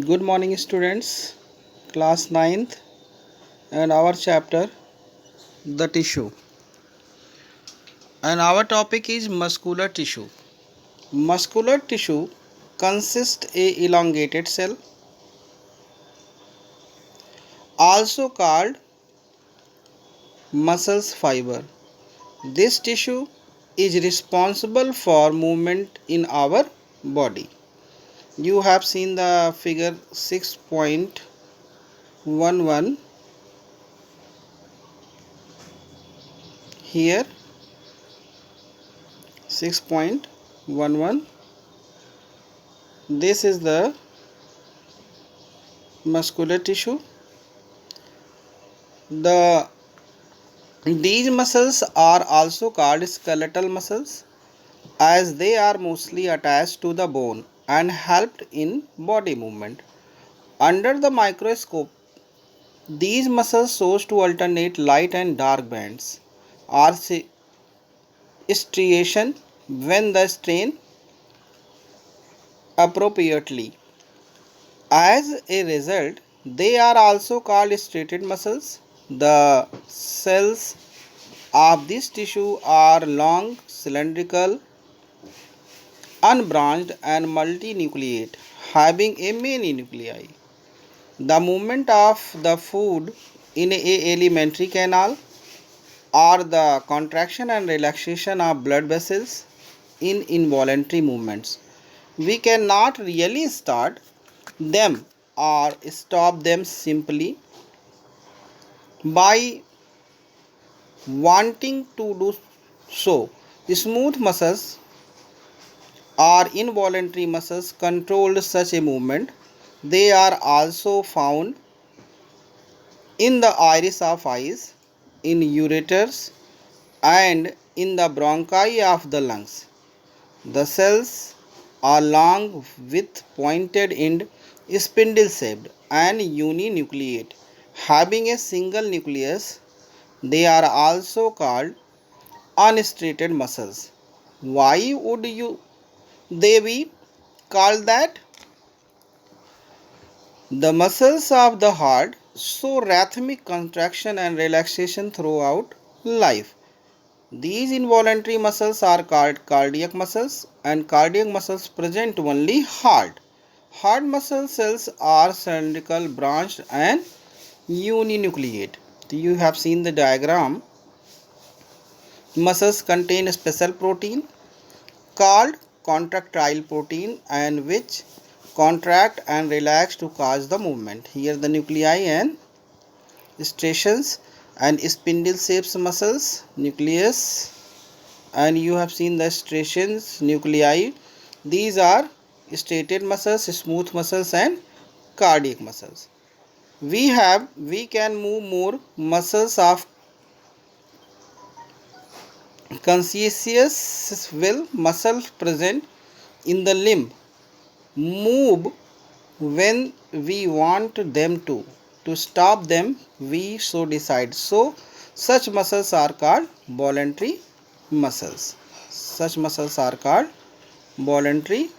Good morning, students. Class ninth, and our chapter the tissue. And our topic is muscular tissue. Muscular tissue consists a elongated cell, also called muscles fiber. This tissue is responsible for movement in our body. You have seen the figure 6.11 here. 6.11. This is the muscular tissue. These muscles are also called skeletal muscles as they are mostly attached to the bone and helped in body movement. Under the microscope, these muscles show to alternate light and dark bands or striation when the strain appropriately. As a result, they are also called striated muscles. The cells of this tissue are long, cylindrical, unbranched, and multinucleate, having a many nuclei. The movement of the food in a alimentary canal or the contraction and relaxation of blood vessels in involuntary movements. We cannot really start them or stop them simply by wanting to do so. Smooth muscles or involuntary muscles control such a movement. They are also found in the iris of eyes, in ureters, and in the bronchi of the lungs. The cells are long with pointed end, spindle shaped, and uninucleate, having a single nucleus. They are also called unstriated muscles. Why would they be called that? The muscles of the heart show rhythmic contraction and relaxation throughout life. These involuntary muscles are called cardiac muscles, and cardiac muscles present only heart. Heart muscle cells are cylindrical, branched, and uninucleate. You have seen the diagram. Muscles contain a special protein called contractile protein and which contract and relax to cause the movement. Here the nuclei and striations and spindle shaped muscles, nucleus, and you have seen the striations, nuclei. These are striated muscles, smooth muscles, and cardiac muscles. We can move more muscles of conscious will. Muscles present in the limb move when we want them to. To stop them, we so decide. So, such muscles are called voluntary muscles. Such muscles are called voluntary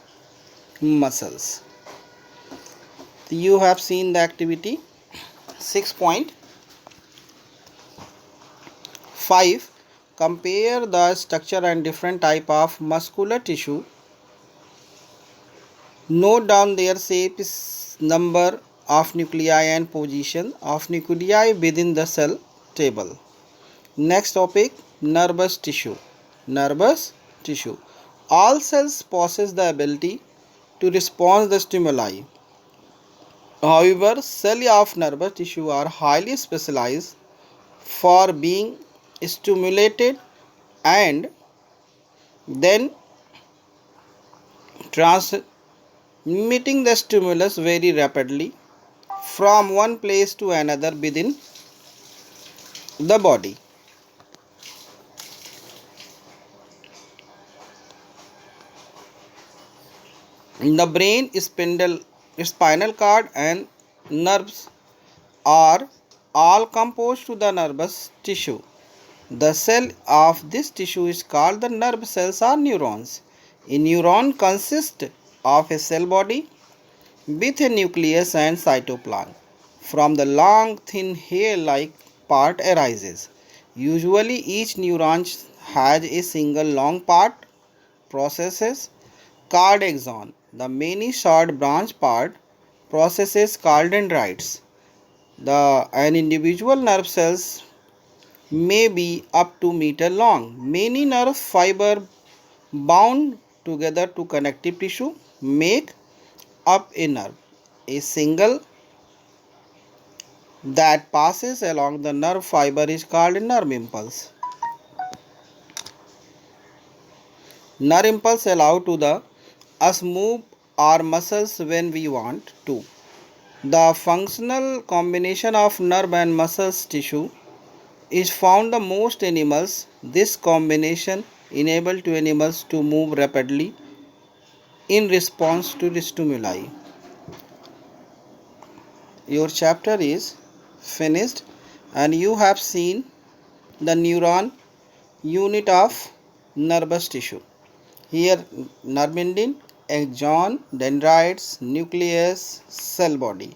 muscles. You have seen the activity 6.5. Compare the structure and different type of muscular tissue. Note down their shapes, number of nuclei and position of nuclei within the cell table. Next topic, nervous tissue. Nervous tissue. All cells possess the ability to respond to the stimuli. However, cells of nervous tissue are highly specialized for being stimulated and then transmitting the stimulus very rapidly from one place to another within the body. The brain, spinal cord, and nerves are all composed to the nervous tissue. The cell of this tissue is called the nerve cells or neurons. A neuron consists of a cell body with a nucleus and cytoplasm. From the long, thin hair-like part arises. Usually each neuron has a single long part, processes called axon. The many short branch part processes called dendrites. An individual nerve cells may be up to meter long. Many nerve fiber bound together to connective tissue make up a nerve. A single that passes along the nerve fiber is called a nerve impulse. Nerve impulse allow to the us move our muscles when we want to. The functional combination of nerve and muscles tissue is found in most animals. This combination enables to animals to move rapidly in response to the stimuli. Your chapter is finished and you have seen the neuron unit of nervous tissue. Here nerve ending, axon, dendrites, nucleus, cell body.